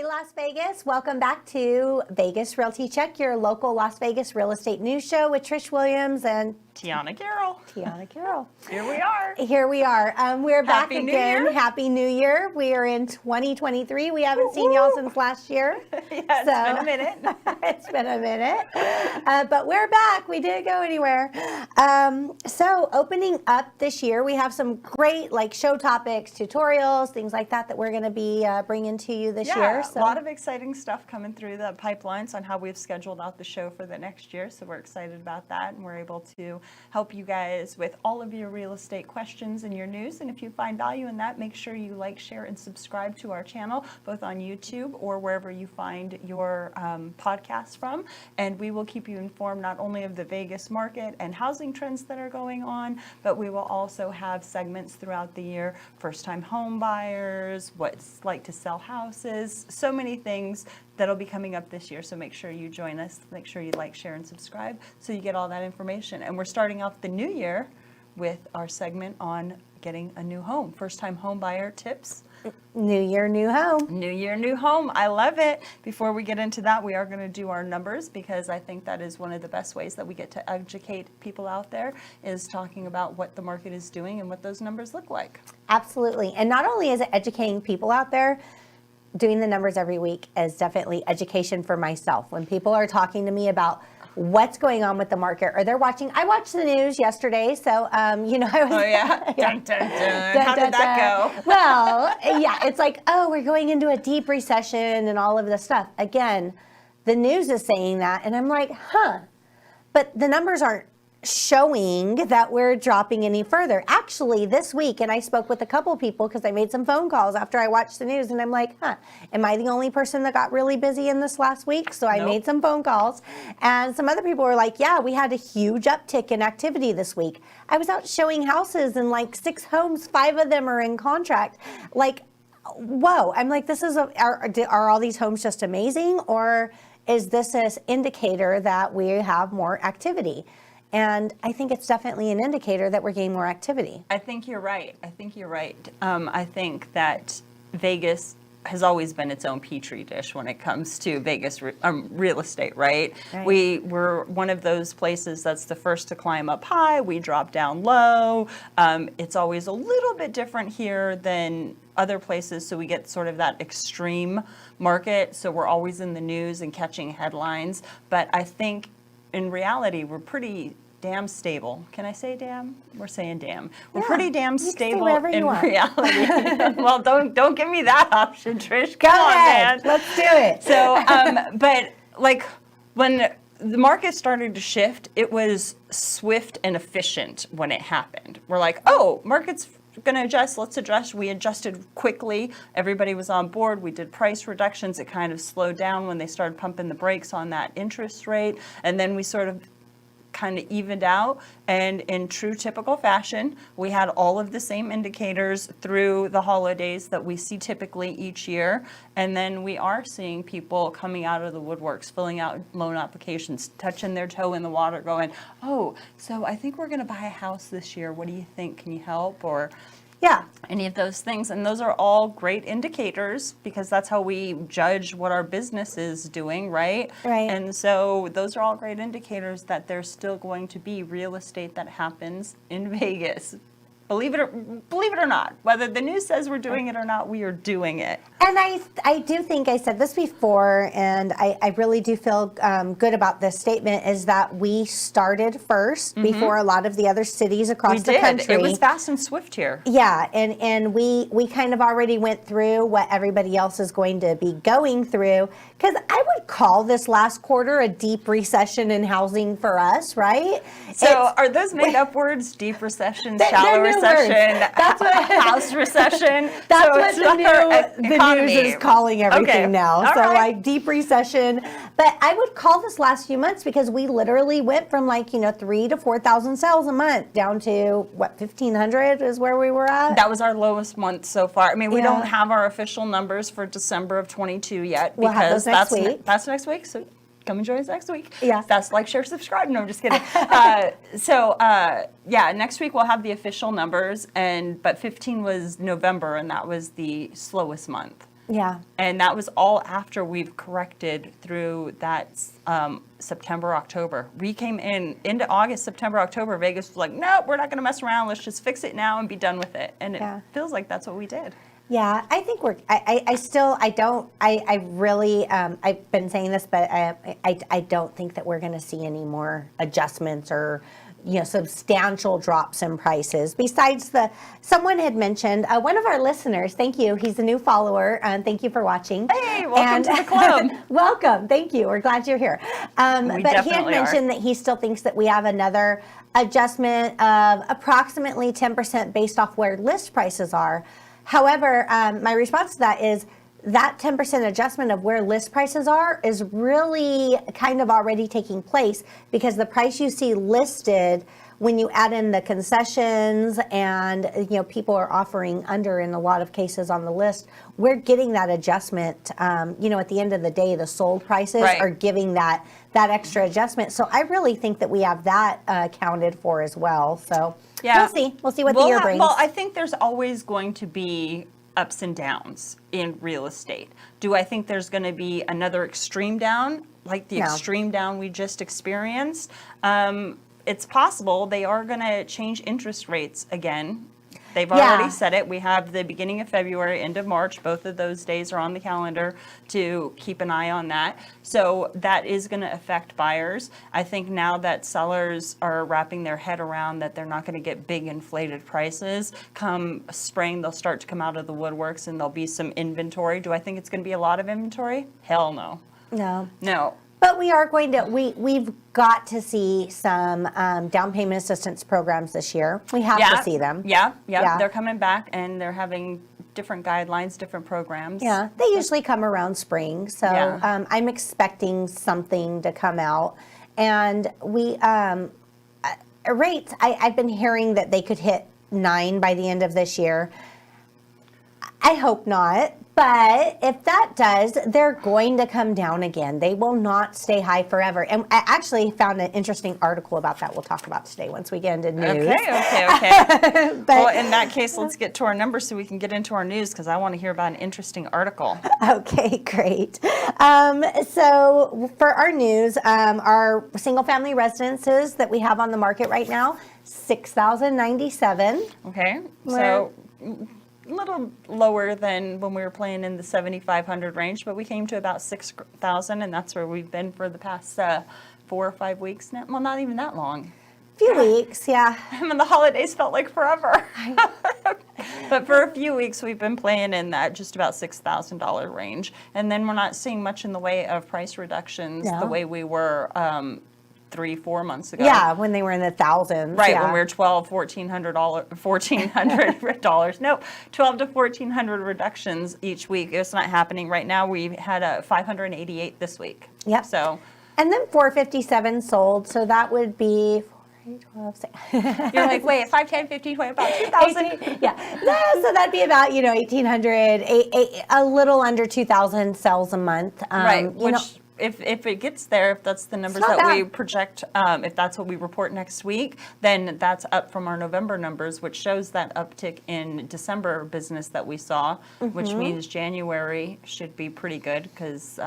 Las Vegas. Welcome back to Vegas Realty Check, your local Las Vegas real estate news show with Trish Williams and Tiana Carroll. Here we are. Here we are. We're back Happy New again. Year. Happy New Year. We are in 2023. We haven't seen y'all since last year. It's been a minute. It's been a minute. But we're back. We didn't go anywhere. So opening up this year, we have some great show topics, tutorials, things like that we're going to be bringing to you this year. So. A lot of exciting stuff coming through the pipelines on how we've scheduled out the show for the next year. So we're excited about that, and we're able to help you guys with all of your real estate questions and your news. And if you find value in that, make sure you like, share, and subscribe to our channel, both on YouTube or wherever you find your podcasts from. And we will keep you informed not only of the Vegas market and housing trends that are going on, but we will also have segments throughout the year, first-time home buyers, what it's like to sell houses, so many things that'll be coming up this year. So make sure you join us. Make sure you like, share, and subscribe so you get all that information. And we're starting off the new year with our segment on getting a new home, first-time home buyer tips. New year, new home. New year, new home. I love it. Before we get into that, we are going to do our numbers, because I think that is one of the best ways that we get to educate people out there, is talking about what the market is doing and what those numbers look like. Absolutely. And not only is it educating people out there, doing the numbers every week is definitely education for myself. When people are talking to me about what's going on with the market, or they're watching, I watched the news yesterday, so I was. Oh yeah. Dun, dun, dun. How did that go? Well, yeah, it's like, oh, we're going into a deep recession and all of this stuff. Again, the news is saying that, and I'm like, but the numbers aren't showing that we're dropping any further. Actually, this week, and I spoke with a couple people because I made some phone calls after I watched the news, and I'm like, am I the only person that got really busy in this last week? So I made some phone calls, and some other people were like, yeah, we had a huge uptick in activity this week. I was out showing houses, and 6 homes, 5 of them are in contract. Whoa. I'm like, are all these homes just amazing, or is this an indicator that we have more activity? And I think it's definitely an indicator that we're getting more activity. I think you're right. I think that Vegas has always been its own petri dish when it comes to Vegas real estate, right? We're one of those places that's the first to climb up high. We drop down low. It's always a little bit different here than other places, so we get sort of that extreme market. So we're always in the news and catching headlines. But I think in reality, we're pretty damn stable. Can I say damn? We're saying damn. We're pretty damn stable in reality. Well, don't give me that option, Trish. Come on, man. Let's do it. So, but when the market started to shift, it was swift and efficient when it happened. We're like, oh, market's going to adjust, let's adjust. We adjusted quickly. Everybody was on board. We did price reductions. It kind of slowed down when they started pumping the brakes on that interest rate. And then we sort of kind of evened out. And in true typical fashion, we had all of the same indicators through the holidays that we see typically each year. And then we are seeing people coming out of the woodworks, filling out loan applications, touching their toe in the water, going, oh, so I think we're going to buy a house this year. What do you think? Can you help? Or any of those things. And those are all great indicators, because that's how we judge what our business is doing, right? And so those are all great indicators that there's still going to be real estate that happens in Vegas. Believe it or not, whether the news says we're doing it or not, we are doing it. And I do think I said this before, and I really do feel good about this statement, is that we started first before a lot of the otother cities across the country. It was fast and swift here. Yeah, and we kind of already went through what everybody else is going to be going through, because I would call this last quarter a deep recession in housing for us, right? So are those made up words? Deep recession, shallow recession, that's what, house recession. That's what the news is calling everything now. All so right. Deep recession. But I would call this last few months, because we literally went from 3,000 to 4,000 sales a month down to 1,500 is where we were at. That was our lowest month so far. I mean, we don't have our official numbers for December of 22 yet, we'll have those next week. That's next week. So come and join us next week. Yeah. That's like, share, subscribe. No, I'm just kidding. Next week we'll have the official numbers, but 15 was November, and that was the slowest month. Yeah. And that was all after we've corrected through that September, October. We came into August, September, October. Vegas was like, nope, we're not going to mess around. Let's just fix it now and be done with it. And it feels like that's what we did. Yeah, I think I've been saying this, but I don't think that we're going to see any more adjustments or, substantial drops in prices. Besides someone had mentioned, one of our listeners, thank you, he's a new follower, thank you for watching. Hey, welcome to the club. Welcome, thank you, we're glad you're here. But he had mentioned that he still thinks that we have another adjustment of approximately 10% based off where list prices are. However, my response to that is that 10% adjustment of where list prices are is really kind of already taking place, because the price you see listed, when you add in the concessions and people are offering under in a lot of cases on the list, we're getting that adjustment. At the end of the day, the sold prices are giving that extra adjustment. So I really think that we have that accounted for as well. So we'll see what the year brings. Well, I think there's always going to be ups and downs in real estate. Do I think there's going to be another extreme down, like the extreme down we just experienced? It's possible. They are going to change interest rates again. They've already said it. We have the beginning of February, end of March. Both of those days are on the calendar to keep an eye on that. So that is going to affect buyers. I think now that sellers are wrapping their head around that they're not going to get big inflated prices, come spring, they'll start to come out of the woodworks and there'll be some inventory. Do I think it's going to be a lot of inventory? Hell no. No. But we are going to, we've got to see some down payment assistance programs this year. We have to see them. Yeah. They're coming back and they're having different guidelines, different programs. Yeah, they usually come around spring. So I'm expecting something to come out. And we, rates, I've been hearing that they could hit 9 by the end of this year. I hope not. But if that does, they're going to come down again. They will not stay high forever. And I actually found an interesting article about that we'll talk about today once we get into news. Okay. Well, in that case, let's get to our numbers so we can get into our news, because I want to hear about an interesting article. Okay, great. So for our news, our single-family residences that we have on the market right now, 6,097. Okay, so a little lower than when we were playing in the 7,500 range, but we came to about 6,000, and that's where we've been for the past 4 or 5 weeks now. Well, not even that long. Few weeks, yeah. I mean, the holidays felt like forever. But for a few weeks, we've been playing in that just about $6,000 range, and then we're not seeing much in the way of price reductions the way we were 3-4 months ago. Yeah, when they were in the thousands. Right, when we were $1,400. No, 12 to 1,400 reductions each week. It's not happening right now. We had a 588 this week. Yep. So, and then 457 sold. So that would be 12, 6. You're like, wait, 5, 10, 15, 20, about 2,000. Yeah. So that'd be about 1,800, a little under 2,000 sales a month. Right. Which, if it gets there, if that's the numbers that we project, if that's what we report next week, then that's up from our November numbers, which shows that uptick in December business that we saw, which means January should be pretty good, because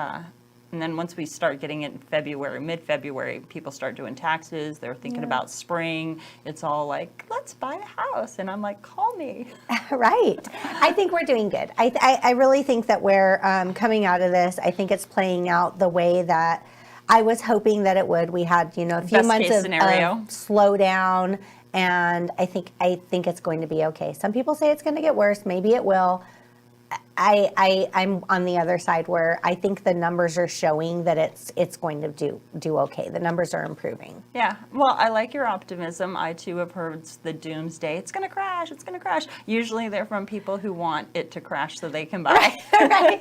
and then once we start getting it in February, mid-February, people start doing taxes. They're thinking about spring. It's all like, let's buy a house. And I'm like, call me. Right. I think we're doing good. I really think that we're coming out of this. I think it's playing out the way that I was hoping that it would. We had, a few months of slowdown, and I think it's going to be okay. Some people say it's going to get worse. Maybe it will. I'm on the other side where I think the numbers are showing that it's going to do okay. The numbers are improving. Yeah. Well, I like your optimism. I too have heard the doomsday. It's going to crash. It's going to crash. Usually they're from people who want it to crash so they can buy. Right.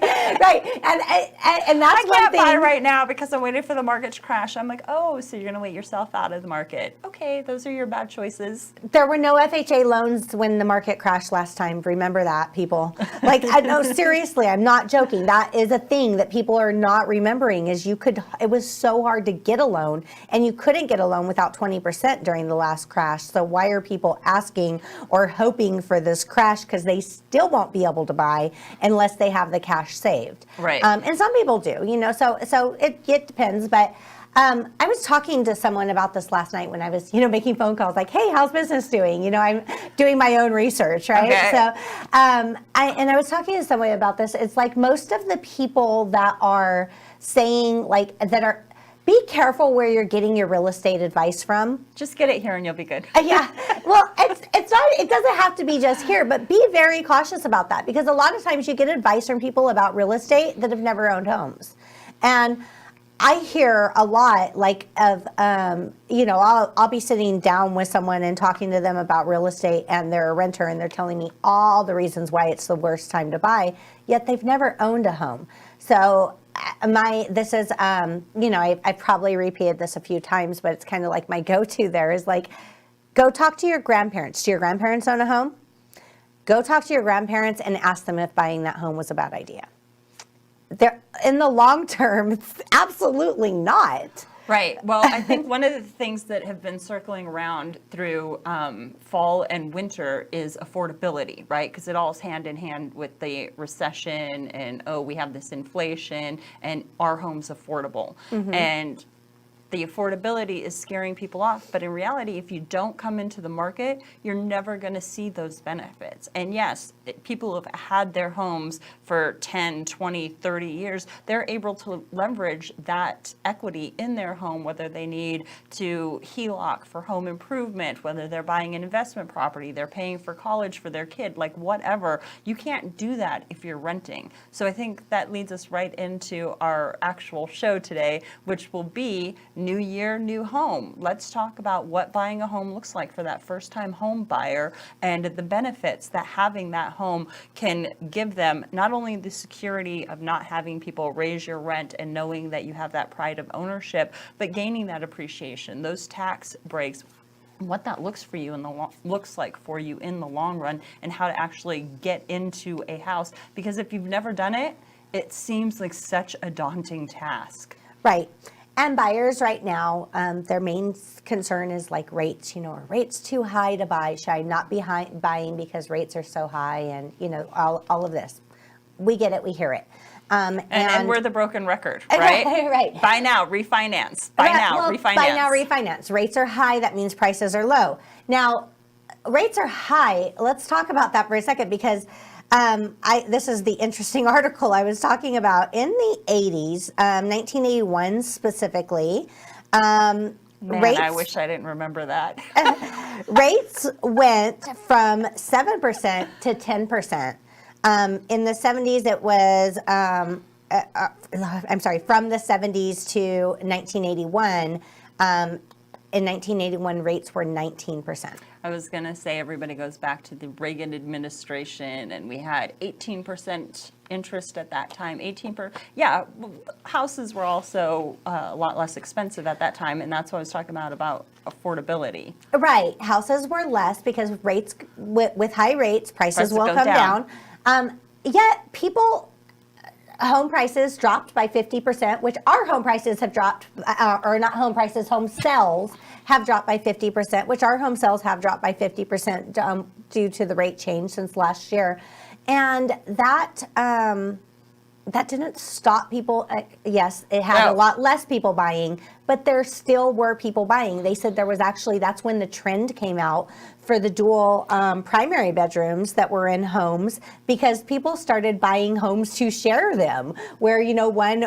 And that's I can't buy right now because I'm waiting for the market to crash. I'm like, oh, so you're going to wait yourself out of the market. Okay, those are your bad choices. There were no FHA loans when the market crashed last time. Remember that, people. Like, No, seriously, I'm not joking. That is a thing that people are not remembering is it was so hard to get a loan, and you couldn't get a loan without 20% during the last crash. So why are people asking or hoping for this crash? Because they still won't be able to buy unless they have the cash saved. Right. And some people do, so it depends. But I was talking to someone about this last night when I was, making phone calls like, hey, how's business doing? I'm doing my own research, right? Okay. So, I was talking to someone about this. It's like most of the people that are saying be careful where you're getting your real estate advice from. Just get it here and you'll be good. Yeah. Well, it's not, it doesn't have to be just here, but be very cautious about that, because a lot of times you get advice from people about real estate that have never owned homes. And I hear a lot I'll be sitting down with someone and talking to them about real estate, and they're a renter, and they're telling me all the reasons why it's the worst time to buy, yet they've never owned a home. So I've probably repeated this a few times, but it's kind of like my go-to there is like, go talk to your grandparents. Do your grandparents own a home? Go talk to your grandparents and ask them if buying that home was a bad idea. In the long term, it's absolutely not. Right. Well, I think one of the things that have been circling around through fall and winter is affordability, right? Because it all is hand in hand with the recession and, we have this inflation and our home's affordable. Mm-hmm. And the affordability is scaring people off. But in reality, if you don't come into the market, you're never going to see those benefits. And yes, people who have had their homes for 10, 20, 30 years, they're able to leverage that equity in their home, whether they need to HELOC for home improvement, whether they're buying an investment property, they're paying for college for their kid, like whatever. You can't do that if you're renting. So I think that leads us right into our actual show today, which will be New Year, New Home. Let's talk about what buying a home looks like for that first-time home buyer and the benefits that having that home can give them, not only the security of not having people raise your rent and knowing that you have that pride of ownership, but gaining that appreciation, those tax breaks, what that looks like for you in the long run, and how to actually get into a house. Because if you've never done it, it seems like such a daunting task. Right. And buyers right now, their main concern is like rates. Are rates too high to buy? Should I not be buying because rates are so high? And, all of this. We get it. We hear it. And we're the broken record, right? Right. Buy now, refinance. Buy now, refinance. Buy now, refinance. Rates are high. That means prices are low. Now, rates are high. Let's talk about that for a second, because this is the interesting article I was talking about. In the 80s, 1981 specifically, rates, I wish I didn't remember that. Rates went from 7% to 10%. In the 70s, it was, from the 70s to 1981, in 1981, rates were 19%. I was going to say everybody goes back to the Reagan administration, and we had 18% interest at that time. Houses were also a lot less expensive at that time, and that's what I was talking about affordability. Right. Houses were less because rates, with high rates, prices will come down. Yet home prices dropped by 50%, which our home prices have dropped, or not home prices, home sales have dropped by 50%, which our home sales have dropped by 50% due to the rate change since last year. And that didn't stop people. Yes, it had a lot less people buying, but there still were people buying. They said that's when the trend came out for the dual primary bedrooms that were in homes, because people started buying homes to share them, where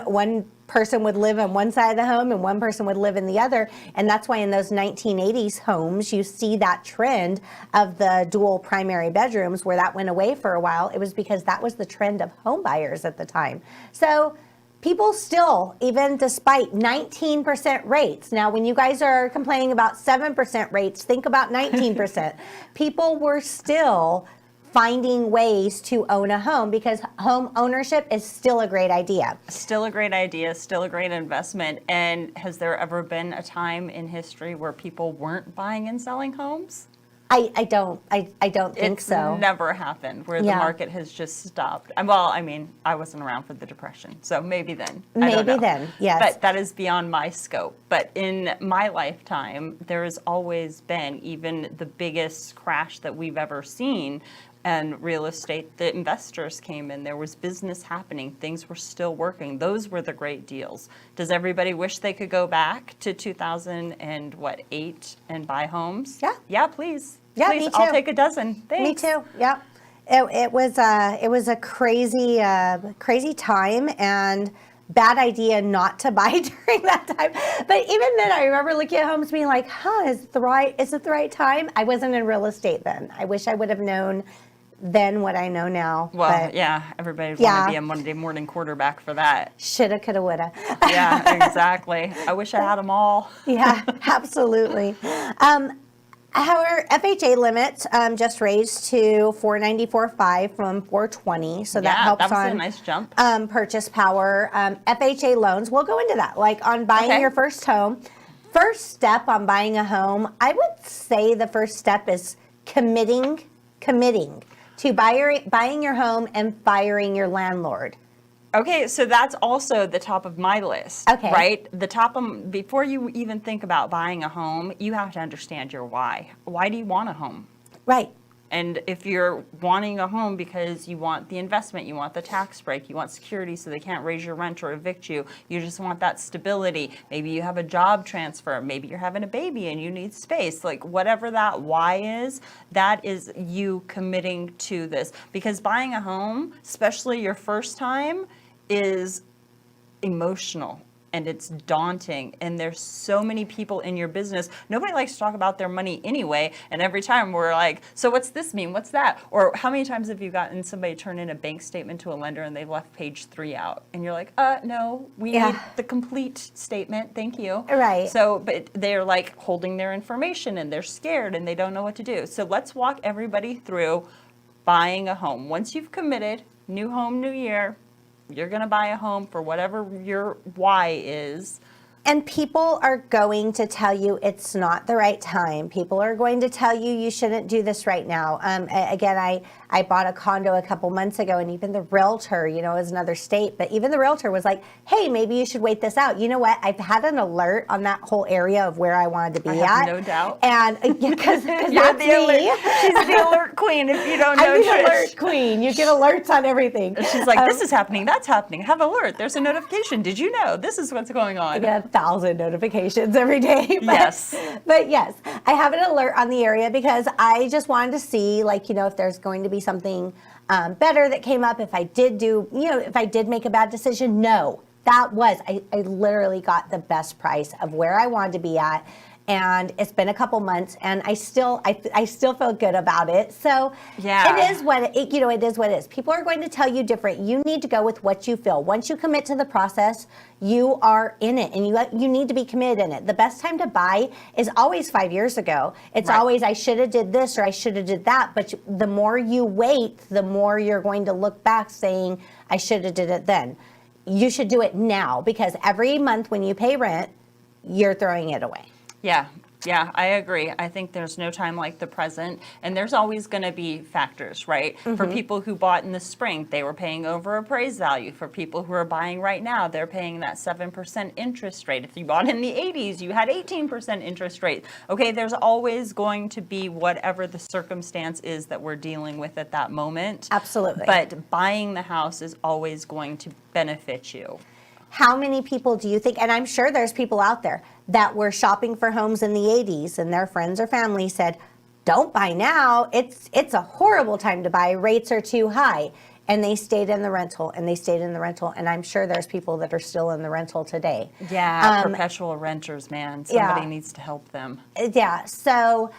one person would live on one side of the home and one person would live in the other. And that's why in those 1980s homes, you see that trend of the dual primary bedrooms, where that went away for a while. It was because that was the trend of home buyers at the time. So people still, even despite 19% rates, now when you guys are complaining about 7% rates, think about 19%. People were still finding ways to own a home, because home ownership is still a great idea. Still a great idea, still a great investment. And has there ever been a time in history where people weren't buying and selling homes? I don't think It's so. never happened where the Yeah. market has just stopped. Well, I mean, I wasn't around for the Depression, so maybe then. I don't Maybe know. then, yes. But that is beyond my scope. But in my lifetime, there has always been, even the biggest crash that we've ever seen, and real estate, the investors came in, there was business happening, things were still working. Those were the great deals. Does everybody wish they could go back to 2008 and buy homes? Yeah. Yeah, please. Yeah, Please, me I'll too. take a dozen. Me Thanks. too. Yep. It was a crazy time, and bad idea not to buy during that time. But even then, I remember looking at homes being like, is it the right time? I wasn't in real estate then. I wish I would have known then what I know now. Well, but yeah, everybody would Yeah. want to be a Monday morning quarterback for that. shoulda, coulda, woulda. Yeah, exactly. I wish I had them all. Yeah, absolutely. However, FHA limits just raised to $494.5 from $420, so that Yeah, helps that was a on nice jump. purchase power. FHA loans, we'll go into that. Like on buying Okay. your first home, first step on buying a home, I would say the first step is committing to buying your home and firing your landlord. Okay, so that's also the top of my list, Okay. right? The top of, before you even think about buying a home, you have to understand your why. Why do you want a home? Right. And if you're wanting a home because you want the investment, you want the tax break, you want security so they can't raise your rent or evict you, you just want that stability. Maybe you have a job transfer, maybe you're having a baby and you need space. Like whatever that why is, that is you committing to this. Because buying a home, especially your first time, is emotional. And it's daunting, and there's so many people in your business. Nobody likes to talk about their money anyway, and every time we're like, so what's this mean? What's that? Or how many times have you gotten somebody turn in a bank statement to a lender and they've left page 3 out? And you're like, no, we need the complete statement, thank you. Right. So, but they're like holding their information and they're scared and they don't know what to do. So let's walk everybody through buying a home. Once you've committed, new home, new year, you're going to buy a home for whatever your why is. And people are going to tell you it's not the right time. People are going to tell you you shouldn't do this right now. Again, I bought a condo a couple months ago, and even the realtor, is another state, but even the realtor was like, hey, maybe you should wait this out. You know what? I've had an alert on that whole area of where I wanted to be I have at. no doubt. And because that's You're the me. alert. She's the alert queen if you don't know I'm the Trish. alert queen. You get alerts on everything. She's like, this is happening, that's happening. Have alert. There's a notification. Did you know? This is what's going on. I get 1,000 notifications every day. But, Yes. But yes, I have an alert on the area because I just wanted to see, if there's going to be something better that came up. If I did if I did make a bad decision, no. I literally got the best price of where I wanted to be at. And it's been a couple months, and I still feel good about it. So Yeah. it is what it is what it is. People are going to tell you different. You need to go with what you feel. Once you commit to the process, you are in it, and you need to be committed in it. The best time to buy is always 5 years ago. It's Right. always I should have did this or I should have did that. But the more you wait, the more you're going to look back saying I should have did it then. You should do it now, because every month when you pay rent, you're throwing it away. Yeah, I agree. I think there's no time like the present, and there's always going to be factors, right? For people who bought in the spring, they were paying over appraised value. For people who are buying right now, they're paying that 7% interest rate. If you bought in the 80s, you had 18% interest rate. Okay, there's always going to be whatever the circumstance is that we're dealing with at that moment. Absolutely. But buying the house is always going to benefit you. How many people do you think, and I'm sure there's people out there that were shopping for homes in the 80s and their friends or family said, don't buy now. It's a horrible time to buy. Rates are too high. And they stayed in the rental and they stayed in the rental. And I'm sure there's people that are still in the rental today. Yeah, perpetual renters, man. Somebody needs to help them. Yeah. So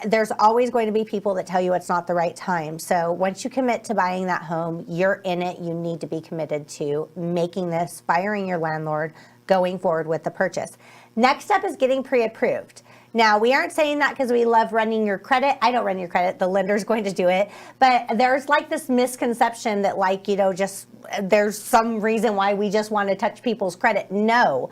there's always going to be people that tell you it's not the right time. So once you commit to buying that home, you're in it. You need to be committed to making this, firing your landlord, going forward with the purchase. Next step is getting pre-approved. Now, we aren't saying that because we love running your credit. I don't run your credit. The lender's going to do it. But there's like this misconception that like, just there's some reason why we just want to touch people's credit. No.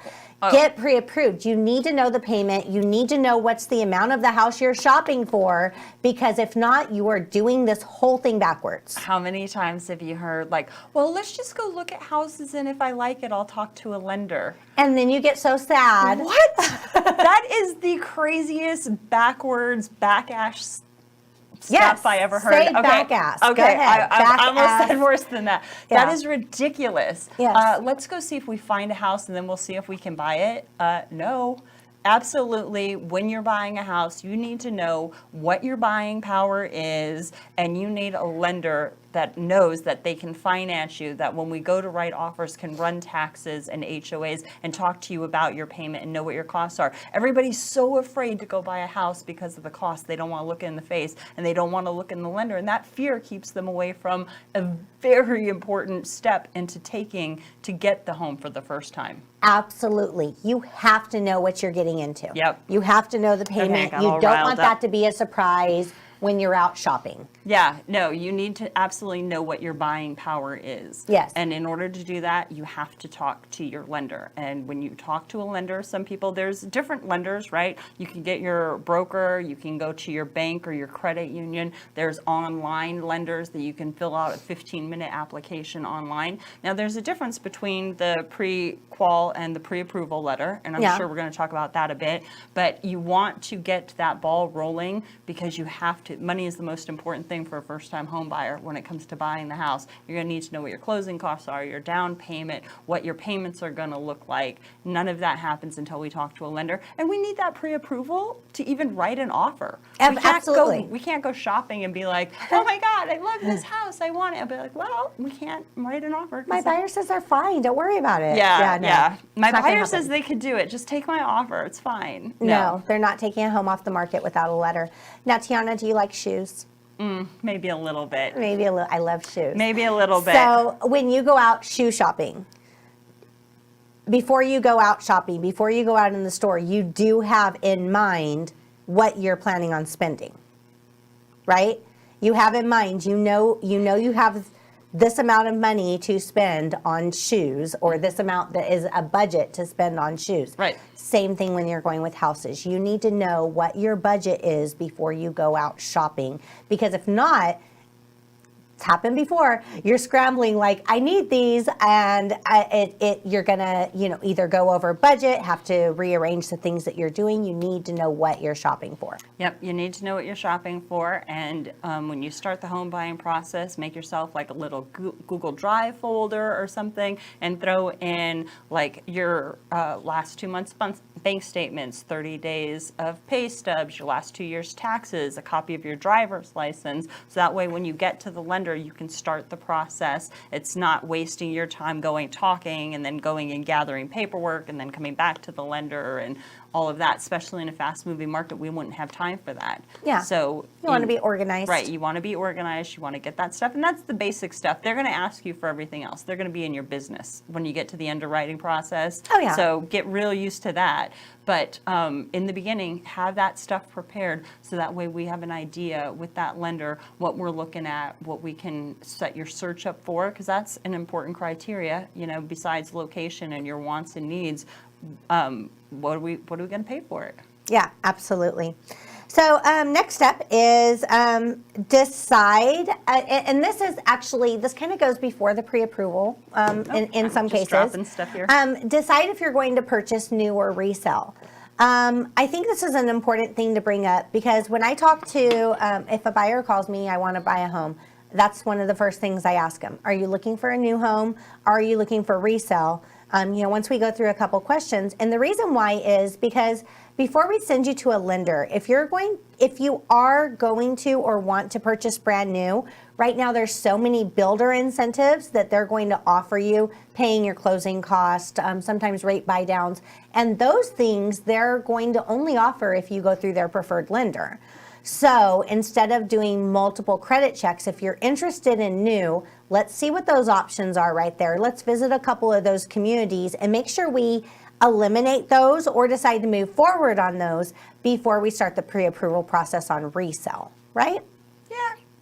Get pre-approved. You need to know the payment. You need to know what's the amount of the house you're shopping for, because if not, you are doing this whole thing backwards. How many times have you heard like, well, let's just go look at houses and if I like it, I'll talk to a lender. And then you get so sad. What? That is the craziest backwards, backash stuff I ever heard. Say back ass. Okay, Go ahead. I almost said worse than that. Yeah. That is ridiculous. Yes. Let's go see if we find a house and then we'll see if we can buy it. No. Absolutely, when you're buying a house, you need to know what your buying power is, and you need a lender that knows that they can finance you, that when we go to write offers can run taxes and HOAs and talk to you about your payment and know what your costs are. Everybody's so afraid to go buy a house because of the cost. They don't want to look in the face and they don't want to look in the lender, and that fear keeps them away from a very important step into taking to get the home for the first time. Absolutely. You have to know what you're getting into. Yep. You have to know the payment. got You all don't riled want up. that to be a surprise when you're out shopping. Yeah, no, you need to absolutely know what your buying power is. Yes. And in order to do that, you have to talk to your lender. And when you talk to a lender, some people, there's different lenders, right? You can get your broker, you can go to your bank or your credit union. There's online lenders that you can fill out a 15-minute application online. Now, there's a difference between the pre-qual and the pre-approval letter, and I'm sure we're going to talk about that a bit. But you want to get that ball rolling because you have to. Money is the most important thing for a first-time home buyer when it comes to buying the house. You're going to need to know what your closing costs are, your down payment, what your payments are going to look like. None of that happens until we talk to a lender, and we need that pre-approval to even write an offer. Absolutely. We can't go shopping and be like, oh my God, I love this house, I want it. I'll be like, well, we can't write an offer. My buyer says they're fine. Don't worry about it. Yeah. My It's not gonna buyer says happen. they could do it. Just take my offer. It's fine. No, they're not taking a home off the market without a letter. Now, Tiana, do you like shoes? Maybe a little bit. Maybe a little. I love shoes. Maybe a little bit. So when you go out shoe shopping, before you go out shopping, before you go out in the store, you do have in mind what you're planning on spending, right? You have in mind, you know you have this amount of money to spend on shoes, or this amount that is a budget to spend on shoes. Right. Same thing when you're going with houses. You need to know what your budget is before you go out shopping, because if not, it's happened before. You're scrambling like, I need these, and you're gonna, either go over budget, have to rearrange the things that you're doing. You need to know what you're shopping for. Yep, you need to know what you're shopping for, and when you start the home buying process, make yourself like a little Google Drive folder or something, and throw in like your last 2 months bank statements, 30 days of pay stubs, your last 2 years taxes, a copy of your driver's license, so that way when you get to the lender, you can start the process. It's not wasting your time talking and then going and gathering paperwork and then coming back to the lender and all of that, especially in a fast-moving market. We wouldn't have time for that. Yeah. So you want to be organized. Right. You want to be organized. You want to get that stuff. And that's the basic stuff. They're going to ask you for everything else. They're going to be in your business when you get to the underwriting process. Oh, yeah. So get real used to that. But in the beginning, have that stuff prepared so that way we have an idea with that lender what we're looking at, what we can set your search up for, because that's an important criteria, besides location and your wants and needs. What are we going to pay for it? Yeah, absolutely. So next step is decide, and this kind of goes before the pre-approval in some cases. Dropping stuff here. Decide if you're going to purchase new or resell. I think this is an important thing to bring up, because when I talk to, if a buyer calls me, I want to buy a home, that's one of the first things I ask them. Are you looking for a new home? Are you looking for resale? Once we go through a couple questions, and the reason why is because before we send you to a lender, if you are going to or want to purchase brand new, right now there's so many builder incentives that they're going to offer you, paying your closing cost, sometimes rate buy downs, and those things they're going to only offer if you go through their preferred lender. So instead of doing multiple credit checks, if you're interested in new, let's see what those options are right there. Let's visit a couple of those communities and make sure we eliminate those or decide to move forward on those before we start the pre-approval process on resale, right? Yeah.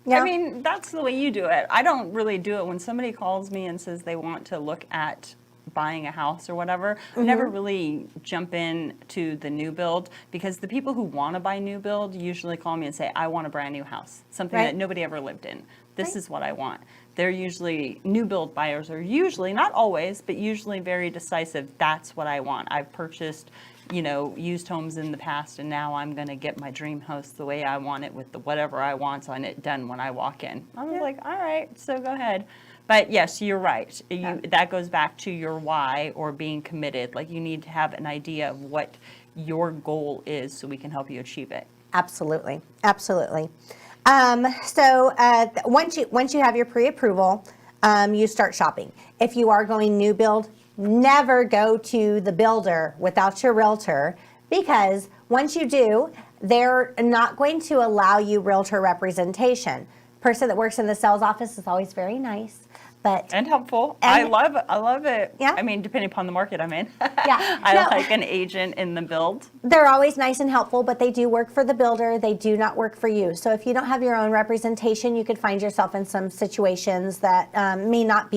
Yeah. I mean, that's the way you do it. I don't really do it when somebody calls me and says they want to look at buying a house or whatever. I never really jump in to the new build, because the people who want to buy new build usually call me and say, I want a brand new house, something that nobody ever lived in. This is what I want. They're usually, new build buyers are usually, not always, but usually very decisive. That's what I want. I've purchased, used homes in the past, and now I'm going to get my dream house the way I want it, with the whatever I want on it done when I walk in. I was like, all right, so go ahead. But yes, you're right. That goes back to your why, or being committed. Like, you need to have an idea of what your goal is so we can help you achieve it. Absolutely, absolutely. So once you have your pre-approval, you start shopping. If you are going new build, never go to the builder without your realtor, because once you do, they're not going to allow you realtor representation. Person that works in the sales office is always very nice. And helpful. I love it. Yeah. I mean, depending upon the market I'm in. Yeah. I like an agent in the build. They're always nice and helpful, but they do work for the builder. They do not work for you. So if you don't have your own representation, you could find yourself in some situations that may not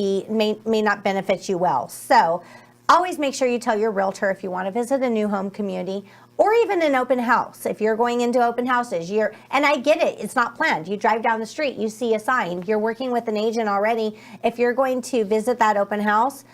benefit you well. So always make sure you tell your realtor if you want to visit a new home community, or even an open house. If you're going into open houses, and I get it, it's not planned. You drive down the street, you see a sign, you're working with an agent already. If you're going to visit that open house,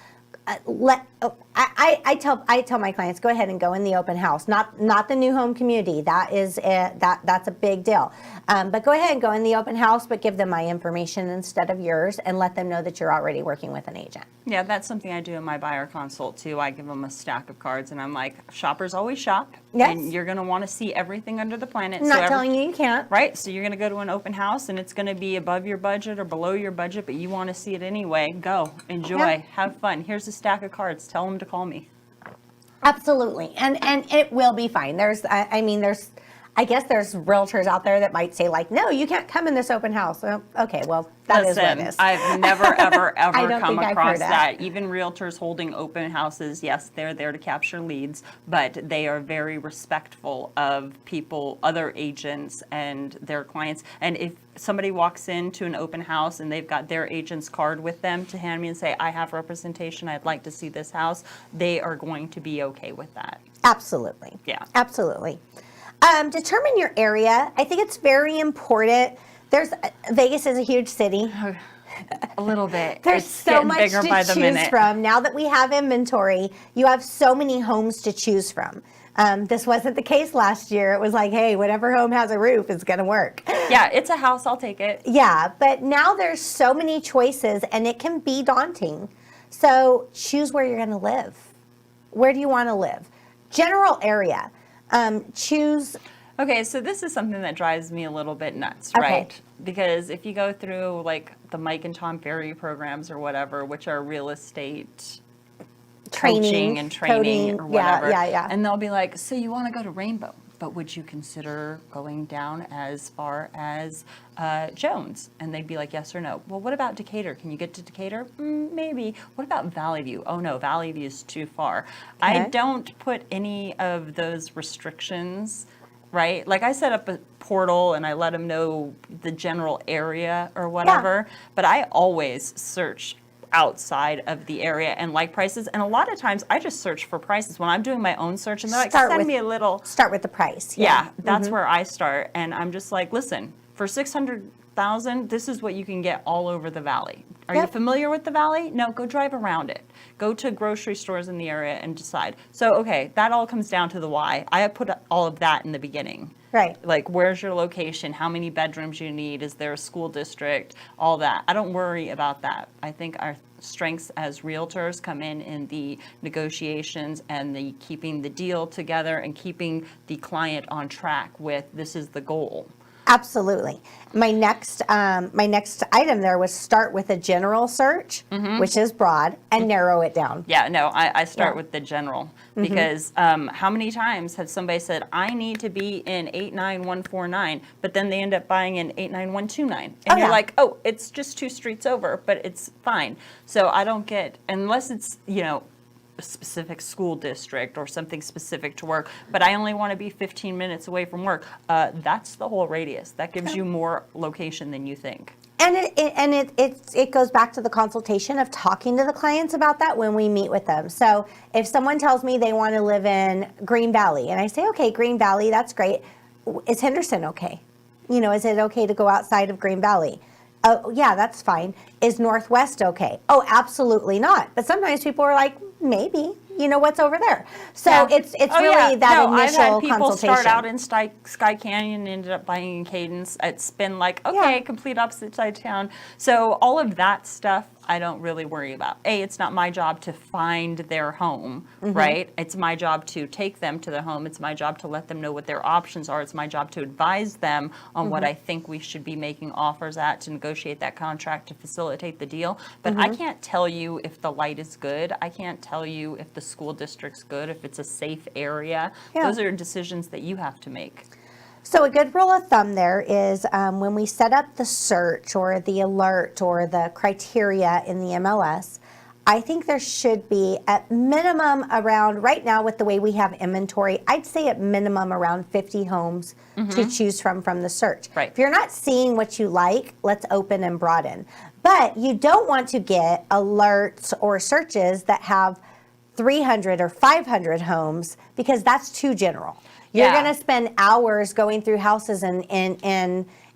I tell my clients, go ahead and go in the open house, not the new home community. That's a big deal. But go ahead and go in the open house, but give them my information instead of yours, and let them know that you're already working with an agent. Yeah, that's something I do in my buyer consult too. I give them a stack of cards, and I'm like, shoppers always shop. Yes. And you're going to want to see everything under the planet. I'm not telling you can't. Right. So you're going to go to an open house, and it's going to be above your budget or below your budget, but you want to see it anyway. Go. Enjoy. Have fun. Here's a stack of cards. Tell them to call me. Absolutely. And it will be fine. I guess there's realtors out there that might say, like, no, you can't come in this open house. Well, okay, well, that is what it is. I've never, ever come I've across heard that. Even realtors holding open houses, yes, they're there to capture leads, but they are very respectful of people, other agents, and their clients. And if somebody walks into an open house and they've got their agent's card with them to hand me and say, I have representation, I'd like to see this house, they are going to be okay with that. Absolutely. Yeah. Absolutely. Determine your area. I think it's very important. Vegas is a huge city. A little bit. There's It's so getting much bigger to by the choose minute. from. Now that we have inventory, you have so many homes to choose from. This wasn't the case last year. It was like, hey, whatever home has a roof is going to work. Yeah, it's a house. I'll take it. Yeah, but now there's so many choices, and it can be daunting. So choose where you're going to live. Where do you want to live? General area. Choose. Okay, so this is something that drives me a little bit nuts, Okay. right? Because if you go through like the Mike and Tom Ferry programs or whatever, which are real estate coaching and training or whatever, Yeah. and they'll be like, so you want to go to Rainbow, but would you consider going down as far as Jones? And they'd be like, yes or no. Well, what about Decatur? Can you get to Decatur? Maybe. What about Valley View? Oh no, Valley View is too far. Okay. I don't put any of those restrictions, right? Like I set up a portal and I let them know the general area or whatever, but I always search outside of the area and like prices. And a lot of times I just search for prices when I'm doing my own search, and they're like, send me a little. Start with the price. Yeah, that's where I start. And I'm just like, listen, for $600,000, this is what you can get all over the valley. Are you familiar with the valley? No, go drive around it. Go to grocery stores in the area and decide. So, okay, that all comes down to the why. I put all of that in the beginning. Right. Like, where's your location? How many bedrooms you need? Is there a school district? All that. I don't worry about that. I think our strengths as realtors come in the negotiations and the keeping the deal together and keeping the client on track with this is the goal. Absolutely. My next item there was start with a general search, which is broad, and narrow it down. Yeah, no, I start with the general because how many times have somebody said, I need to be in 89149, but then they end up buying in 89129. And you're like, oh, it's just 2 streets over, but it's fine. So I don't get, unless it's, a specific school district or something specific to work, but I only want to be 15 minutes away from work. That's the whole radius. That gives you more location than you think. And it goes back to the consultation of talking to the clients about that when we meet with them. So if someone tells me they want to live in Green Valley, and I say, okay, Green Valley, that's great. Is Henderson okay? You know, is it okay to go outside of Green Valley? Oh, yeah, that's fine. Is Northwest okay? Oh, absolutely not. But sometimes people are like, maybe. You know what's over there. So it's really that initial I've had people consultation. start out in Sky Canyon and ended up buying in Cadence. It's been like, okay, complete opposite side of town. So all of that stuff, I don't really worry about. It's not my job to find their home, right? It's my job to take them to the home. It's my job to let them know what their options are. It's my job to advise them on what I think we should be making offers at, to negotiate that contract, to facilitate the deal. But I can't tell you if the light is good. I can't tell you if the school district's good, if it's a safe area. Those are decisions that you have to make. So a good rule of thumb there is when we set up the search or the alert or the criteria in the MLS, I think there should be at minimum around, right now with the way we have inventory, I'd say at minimum around 50 homes to choose from the search. Right. If you're not seeing what you like, let's open and broaden. But you don't want to get alerts or searches that have 300 or 500 homes, because that's too general. You're going to spend hours going through houses and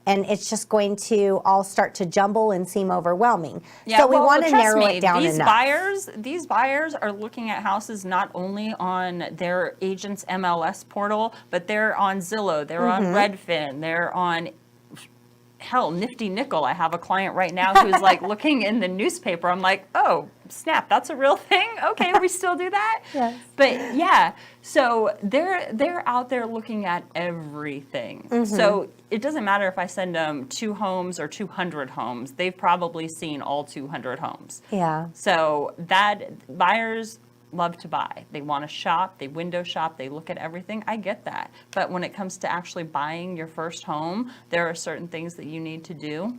it's just going to all start to jumble and seem overwhelming. So we want to narrow it down enough. These buyers are looking at houses not only on their agent's MLS portal, but they're on Zillow, they're on Redfin, they're on Nifty Nickel. I have a client right now who's like looking in the newspaper. I'm like, oh, snap, that's a real thing? Okay, we still do that? Yes. But yeah, so they're out there looking at everything. So it doesn't matter if I send them 2 homes or 200 homes. They've probably seen all 200 homes. Yeah. So that buyers love to buy. They want to shop, they window shop, they look at everything. I get that. But when it comes to actually buying your first home, there are certain things that you need to do.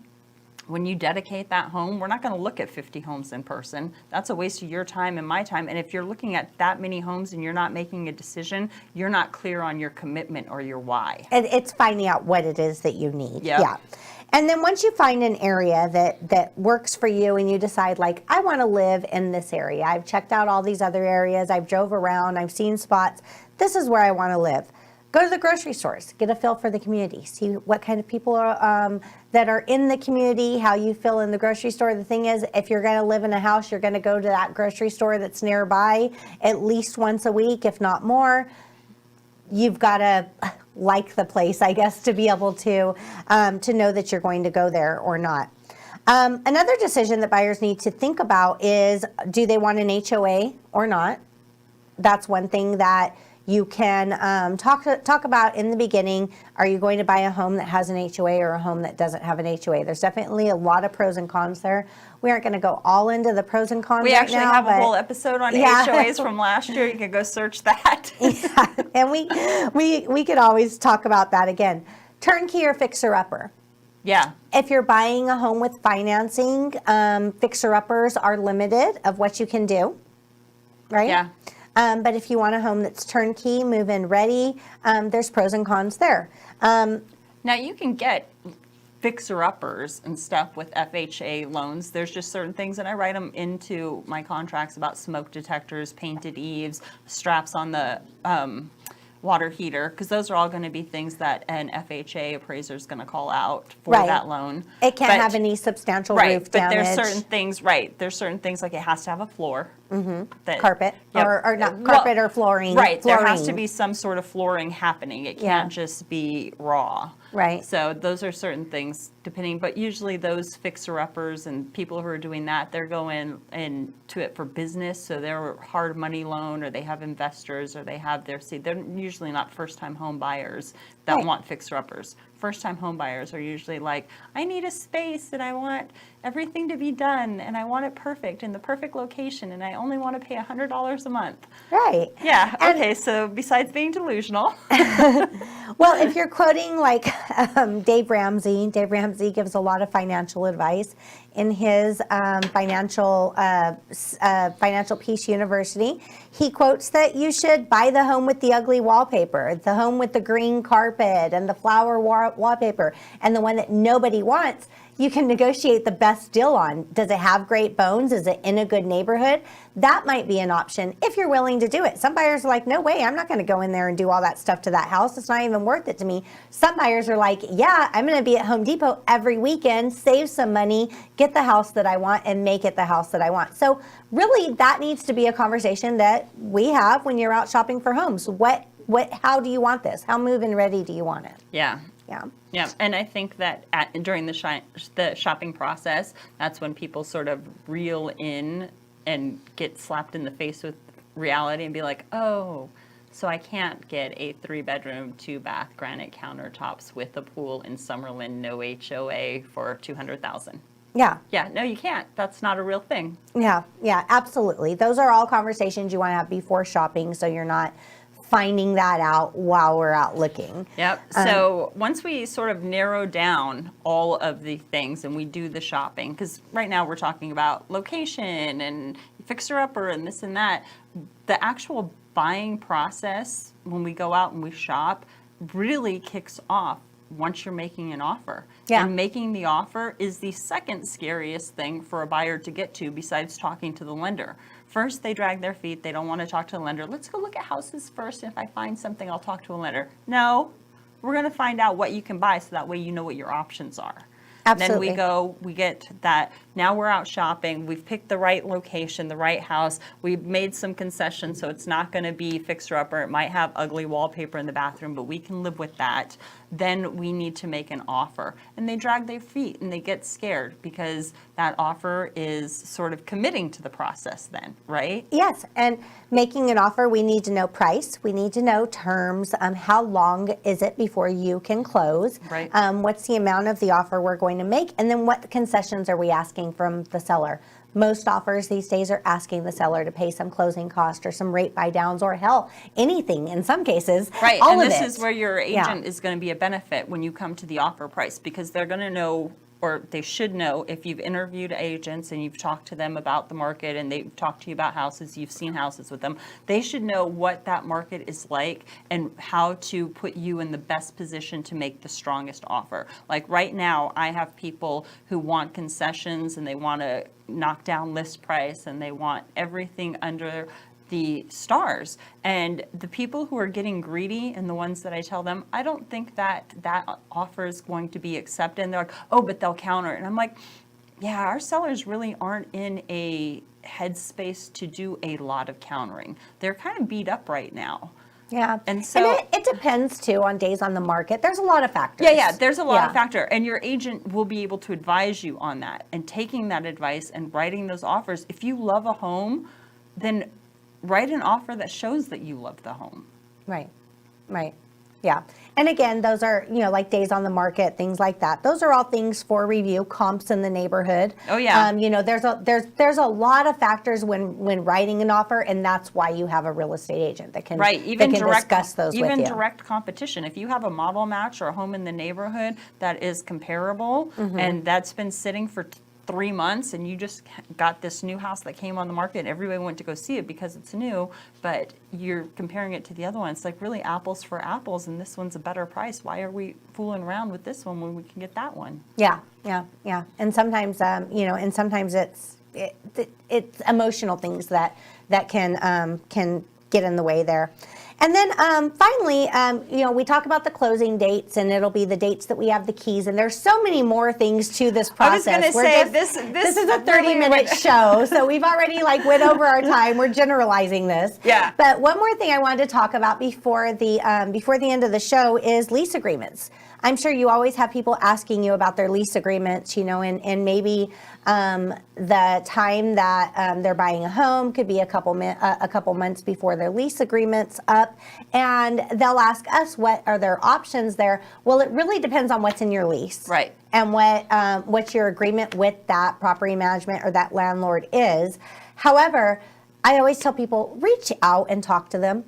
When you dedicate that home, we're not going to look at 50 homes in person. That's a waste of your time and my time. And if you're looking at that many homes and you're not making a decision, you're not clear on your commitment or your why. And it's finding out what it is that you need. Yep. Yeah. And then once you find an area that works for you and you decide, like, I want to live in this area. I've checked out all these other areas. I've drove around. I've seen spots. This is where I want to live. Go to the grocery stores. Get a feel for the community. See what kind of people are that are in the community, how you feel in the grocery store. The thing is, if you're going to live in a house, you're going to go to that grocery store that's nearby at least once a week, if not more. You've got to like the place, I guess, to be able to know that you're going to go there or not. Another decision that buyers need to think about is, do they want an HOA or not? That's one thing that you can talk about in the beginning. Are you going to buy a home that has an HOA or a home that doesn't have an HOA? There's definitely a lot of pros and cons there. We aren't going to go all into the pros and cons. We right actually now, have a whole episode on HOAs from last year. You can go search that. Yeah, and we could always talk about that again. Turnkey or fixer-upper. Yeah. If you're buying a home with financing, fixer-uppers are limited of what you can do, right? Yeah. But if you want a home that's turnkey, move-in ready, there's pros and cons there. Now you can get fixer-uppers and stuff with FHA loans. There's just certain things, and I write them into my contracts about smoke detectors, painted eaves, straps on the water heater, because those are all going to be things that an FHA appraiser is going to call out for that loan. It can't have any substantial roof damage. But there's certain things, there's certain things like it has to have a floor. Carpet, or not carpet or flooring. Right, there has to be some sort of flooring happening. It can't just be raw. Right. So those are certain things depending, but usually those fixer-uppers and people who are doing that, they're going into it for business, so they're hard money loan, or they have investors, or they have their seed. They're usually not first-time home buyers that want fixer-uppers. First-time home buyers are usually like, I need a space and I want everything to be done and I want it perfect in the perfect location and I only want to pay $100 a month. Right. Yeah. Okay. So besides being delusional. Well, if you're quoting like Dave Ramsey gives a lot of financial advice. in his Financial Peace University. He quotes that you should buy the home with the ugly wallpaper, the home with the green carpet and the flower wallpaper, and the one that nobody wants. You can negotiate the best deal on. Does it have great bones? Is it in a good neighborhood? That might be an option if you're willing to do it. Some buyers are like, no way, I'm not going to go in there and do all that stuff to that house. It's not even worth it to me. Some buyers are like, yeah, I'm going to be at Home Depot every weekend, save some money, get the house that I want, and make it the house that I want. So really, that needs to be a conversation that we have when you're out shopping for homes. How do you want this? How move-in ready do you want it? Yeah. Yeah. Yeah, and I think that during the shopping process, that's when people sort of reel in and get slapped in the face with reality and be like, oh, so I can't get a 3-bedroom, 2-bath granite countertops with a pool in Summerlin, no HOA for $200,000. Yeah. Yeah, no, you can't. That's not a real thing. Yeah, absolutely. Those are all conversations you want to have before shopping, so you're not finding that out while we're out looking. Yep. So once we sort of narrow down all of the things and we do the shopping, because right now we're talking about location and fixer-upper and this and that, the actual buying process when we go out and we shop really kicks off once you're making an offer. Yeah. And making the offer is the second scariest thing for a buyer to get to besides talking to the lender. First, they drag their feet. They don't want to talk to the lender. Let's go look at houses first. If I find something, I'll talk to a lender. No, we're going to find out what you can buy so that way you know what your options are. Absolutely. Then we get that. Now we're out shopping. We've picked the right location, the right house. We've made some concessions, so it's not going to be fixer-upper. It might have ugly wallpaper in the bathroom, but we can live with that. Then we need to make an offer. And they drag their feet and they get scared because that offer is sort of committing to the process then, right? Yes, and making an offer, we need to know price. We need to know terms. How long is it before you can close? Right. What's the amount of the offer we're going to make? And then what concessions are we asking from the seller? Most offers these days are asking the seller to pay some closing cost or some rate buy downs or hell, anything in some cases. Right, all and of this it. is where your agent is going to be a benefit when you come to the offer price because they're going to know, or they should know, if you've interviewed agents and you've talked to them about the market and they've talked to you about houses, you've seen houses with them, they should know what that market is like and how to put you in the best position to make the strongest offer. Like right now, I have people who want concessions and they want to knock down list price and they want everything under the stars. And the people who are getting greedy and the ones that I tell them, I don't think that offer is going to be accepted. And they're like, oh, but they'll counter it. And I'm like, yeah, our sellers really aren't in a headspace to do a lot of countering. They're kind of beat up right now. Yeah, and so it depends too on days on the market. There's a lot of factors. Yeah, there's a lot of factor, and your agent will be able to advise you on that. And taking that advice and writing those offers, if you love a home, then write an offer that shows that you love the home. Right. Yeah. And again, those are, like days on the market, things like that. Those are all things for review, comps in the neighborhood. Oh, yeah. There's a lot of factors when writing an offer, and that's why you have a real estate agent that can, discuss those with you. Even direct competition. If you have a model match or a home in the neighborhood that is comparable and that's been sitting for 3 months and you just got this new house that came on the market and everybody went to go see it because it's new, but you're comparing it to the other one. It's like really apples for apples, and this one's a better price. Why are we fooling around with this one when we can get that one? Yeah. And sometimes, sometimes it's emotional things that can get in the way there. And then finally, we talk about the closing dates, and it'll be the dates that we have the keys. And there's so many more things to this process. I was going to say, this is a 30-minute show, so we've already went over our time. We're generalizing this. Yeah. But one more thing I wanted to talk about before the end of the show is lease agreements. I'm sure you always have people asking you about their lease agreements, and maybe the time that they're buying a home could be a couple months before their lease agreement's up, and they'll ask us what are their options there. Well, it really depends on what's in your lease, right? And what your agreement with that property management or that landlord is. However, I always tell people, reach out and talk to them.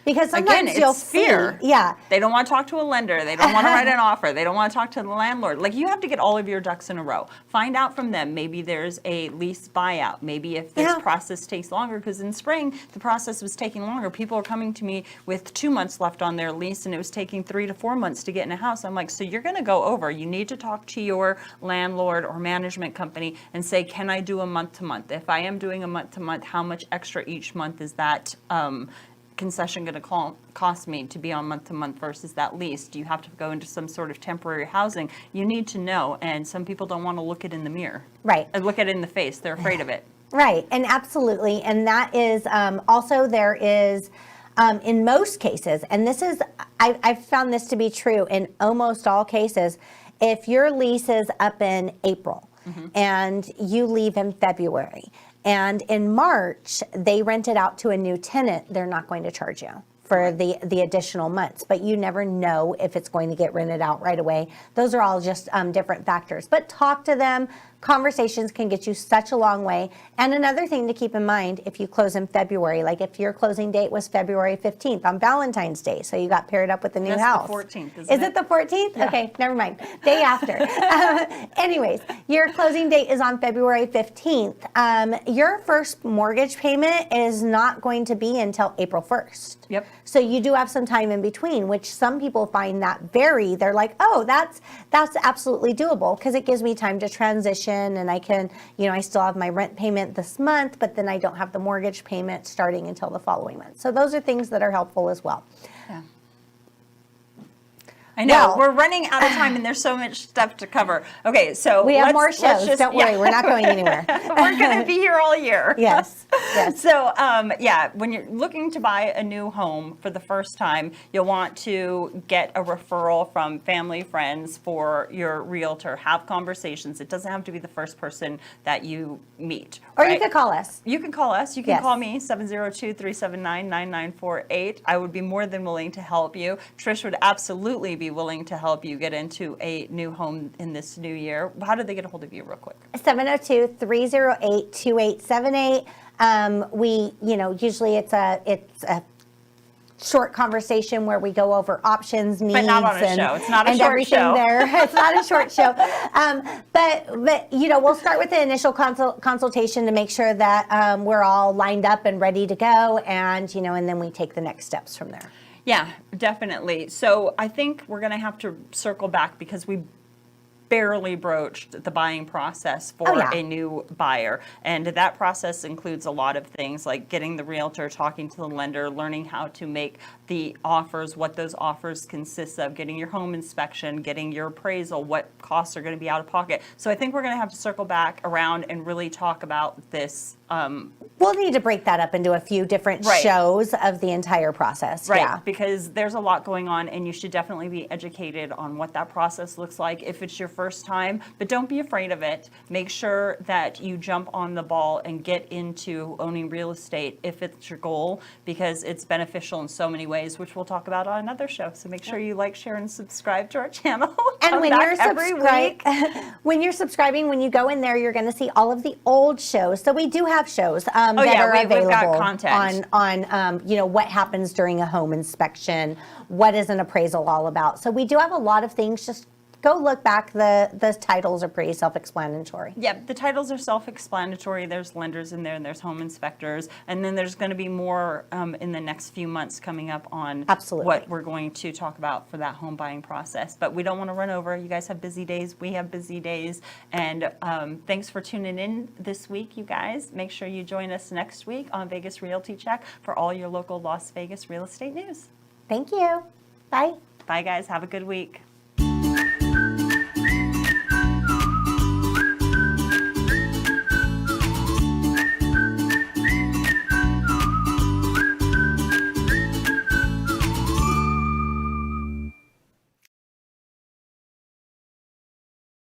Because sometimes Again, you'll it's fear. see, yeah. They don't want to talk to a lender. They don't want to write an offer. They don't want to talk to the landlord. Like, you have to get all of your ducks in a row. Find out from them. Maybe there's a lease buyout. Maybe if this process takes longer, because in spring, the process was taking longer. People are coming to me with 2 months left on their lease, and it was taking 3 to 4 months to get in a house. I'm like, so you're going to go over. You need to talk to your landlord or management company and say, can I do a month to month? If I am doing a month to month, how much extra each month is that concession going to cost me to be on month to month versus that lease? Do you have to go into some sort of temporary housing? You need to know, and some people don't want to look it in the mirror. Right. Look at it in the face. They're afraid of it. Right, and absolutely, and that is also there is in most cases, and this is I've found this to be true in almost all cases. If your lease is up in April and you leave in February, and in March they rent it out to a new tenant, they're not going to charge you for the additional months, but you never know if it's going to get rented out right away. Those are all just different factors, but talk to them. Conversations can get you such a long way. And another thing to keep in mind, if you close in February, like if your closing date was February 15th on Valentine's Day, so you got paired up with a new house. That's the 14th, Is it the 14th? Yeah. Okay, never mind. Day after. Anyways, your closing date is on February 15th. Your first mortgage payment is not going to be until April 1st. Yep. So you do have some time in between, which some people find that they're like, oh, that's absolutely doable because it gives me time to transition and I can, I still have my rent payment this month, but then I don't have the mortgage payment starting until the following month. So those are things that are helpful as well. Yeah. I know, Well, we're running out of time and there's so much stuff to cover. Okay, so we have more shows. Don't worry, we're not going anywhere. We're going to be here all year. Yes, yes. So, when you're looking to buy a new home for the first time, you'll want to get a referral from family, friends for your realtor. Have conversations. It doesn't have to be the first person that you meet. Or right? you could call us. You can call us. You can Yes. call me, 702-379-9948. I would be more than willing to help you. Trish would absolutely be willing to help you get into a new home in this new year. How did they get a hold of you real quick? 702-308-2878. Usually it's a short conversation where we go over options, needs, But not on a show. It's not a short everything show. there. It's not a short show. But we'll start with the initial consultation to make sure that we're all lined up and ready to go, and then we take the next steps from there. Yeah, definitely. So I think we're going to have to circle back because we barely broached the buying process for a new buyer. And that process includes a lot of things like getting the realtor, talking to the lender, learning how to make the offers, what those offers consist of, getting your home inspection, getting your appraisal, what costs are going to be out of pocket. So I think we're going to have to circle back around and really talk about this. We'll need to break that up into a few different shows of the entire process. Right, Yeah. because there's a lot going on and you should definitely be educated on what that process looks like if it's your first time, but don't be afraid of it. Make sure that you jump on the ball and get into owning real estate if it's your goal, because it's beneficial in so many ways, which we'll talk about on another show. So make sure you like, share, and subscribe to our channel. And when you're when you're subscribing, when you go in there, you're going to see all of the old shows. So we do have shows that are available we've got content on what happens during a home inspection, what is an appraisal all about. So we do have a lot of things. Just go look back. The titles are pretty self-explanatory. Yep, the titles are self-explanatory. There's lenders in there and there's home inspectors. And then there's going to be more in the next few months coming up on what we're going to talk about for that home buying process. But we don't want to run over. You guys have busy days. We have busy days. And thanks for tuning in this week, you guys. Make sure you join us next week on Vegas Realty Check for all your local Las Vegas real estate news. Thank you. Bye. Bye, guys. Have a good week.